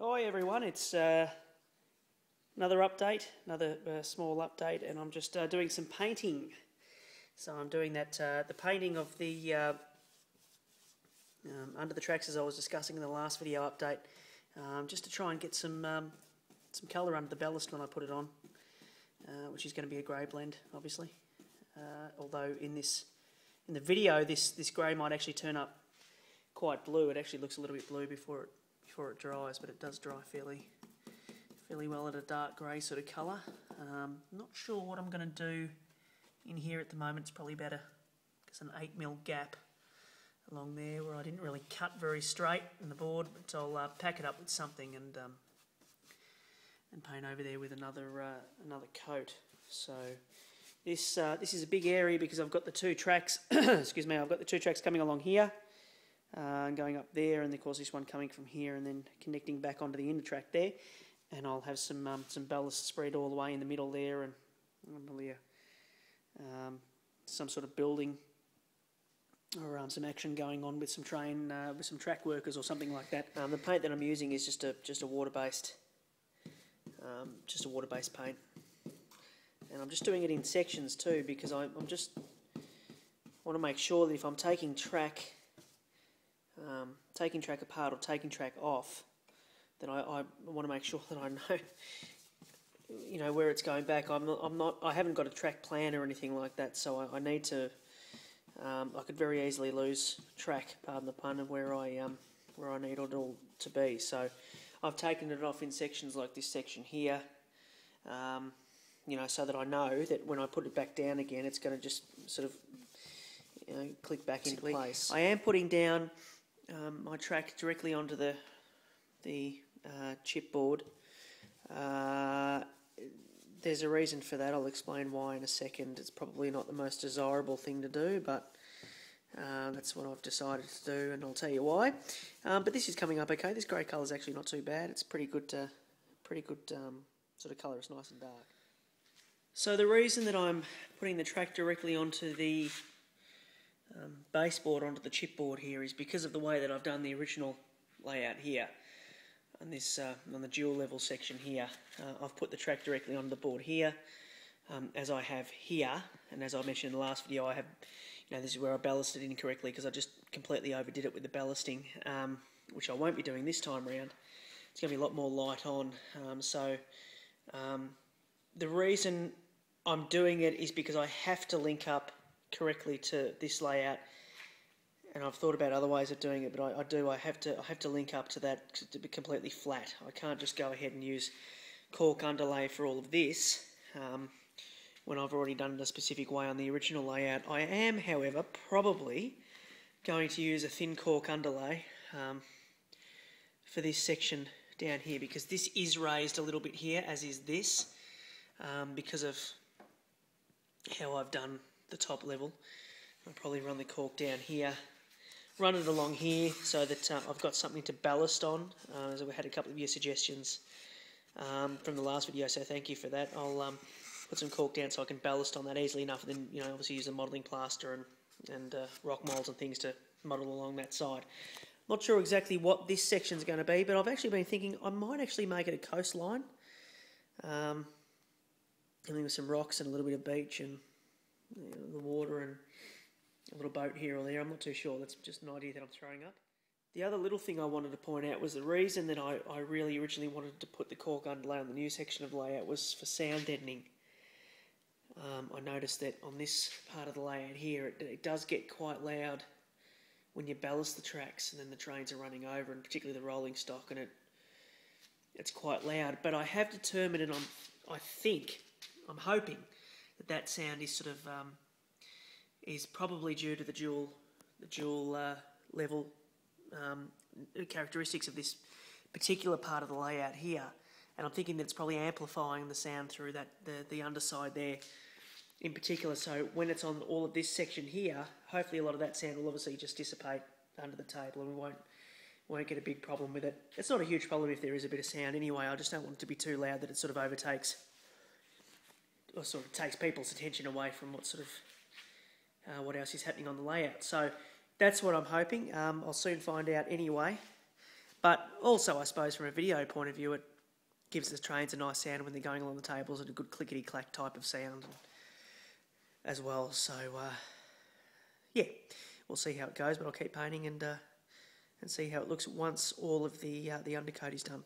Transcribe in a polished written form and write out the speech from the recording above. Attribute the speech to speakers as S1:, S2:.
S1: Hi everyone, it's another update, another small update, and I'm just doing some painting. So I'm doing that, the painting of the under the tracks as I was discussing in the last video update, just to try and get some colour under the ballast when I put it on, which is going to be a grey blend, obviously. Although in the video, this grey might actually turn up quite blue. It actually looks a little bit blue before it dries, but it does dry fairly well at a dark grey sort of colour. Not sure what I'm going to do in here at the moment. It's probably better because an 8mm gap along there where I didn't really cut very straight in the board, but I'll pack it up with something and paint over there with another coat. So this is a big area because I've got the two tracks. Excuse me, I've got the two tracks coming along here. Going up there, and of course this one coming from here and then connecting back onto the inner track there, and I'll have some ballast spread all the way in the middle there, and probably some sort of building or some action going on with some track workers or something like that. The paint that I'm using is just a water-based paint, and I'm just doing it in sections too because I just want to make sure that if I'm taking track apart or taking track off, then I want to make sure that I know, where it's going back. I haven't got a track plan or anything like that, so I need to. I could very easily lose track, pardon the pun, of where I need it all to be. So I've taken it off in sections like this section here, so that I know that when I put it back down again, it's going to just sort of click back into place. I am putting down my track directly onto the chipboard. There's a reason for that. I'll explain why in a second. It's probably not the most desirable thing to do, but that's what I've decided to do, and I'll tell you why. But this is coming up okay. This grey colour is actually not too bad. It's pretty good sort of colour. It's nice and dark. So the reason that I'm putting the track directly onto the baseboard, onto the chipboard here, is because of the way that I've done the original layout here on this on the dual level section here. I've put the track directly onto the board here, as I have here, and as I mentioned in the last video, I have, this is where I ballasted incorrectly because I just completely overdid it with the ballasting, which I won't be doing this time around. It's going to be a lot more light on. The reason I'm doing it is because I have to link up correctly to this layout, and I've thought about other ways of doing it, but I have to link up to that to be completely flat. I can't just go ahead and use cork underlay for all of this when I've already done it a specific way on the original layout. I am, however, probably going to use a thin cork underlay for this section down here, because this is raised a little bit here, as is this, because of how I've done the top level. I'll probably run the cork down here, run it along here so that I've got something to ballast on, as we had a couple of your suggestions from the last video, so thank you for that. I'll put some cork down so I can ballast on that easily enough, and then obviously use the modelling plaster and rock moulds and things to model along that side. Not sure exactly what this section's going to be, but I've actually been thinking I might actually make it a coastline, dealing with some rocks and a little bit of beach and the water and a little boat here or there. I'm not too sure. That's just an idea that I'm throwing up. The other little thing I wanted to point out was the reason that I really originally wanted to put the cork underlay on the new section of layout was for sound deadening. I noticed that on this part of the layout here, it does get quite loud when you ballast the tracks and then the trains are running over, and particularly the rolling stock, and it's quite loud. But I have determined, and I'm hoping that sound is sort of is probably due to the dual level characteristics of this particular part of the layout here, and I'm thinking that it's probably amplifying the sound through the underside there in particular. So when it's on all of this section here, hopefully a lot of that sound will obviously just dissipate under the table, and we won't get a big problem with it. It's not a huge problem if there is a bit of sound anyway. I just don't want it to be too loud that it sort of overtakes or sort of takes people's attention away from what else is happening on the layout. So that's what I'm hoping. I'll soon find out anyway. But also, I suppose, from a video point of view, it gives the trains a nice sound when they're going along the tables, and a good clickety-clack type of sound as well. So, yeah, we'll see how it goes, but I'll keep painting and see how it looks once all of the undercoat is done.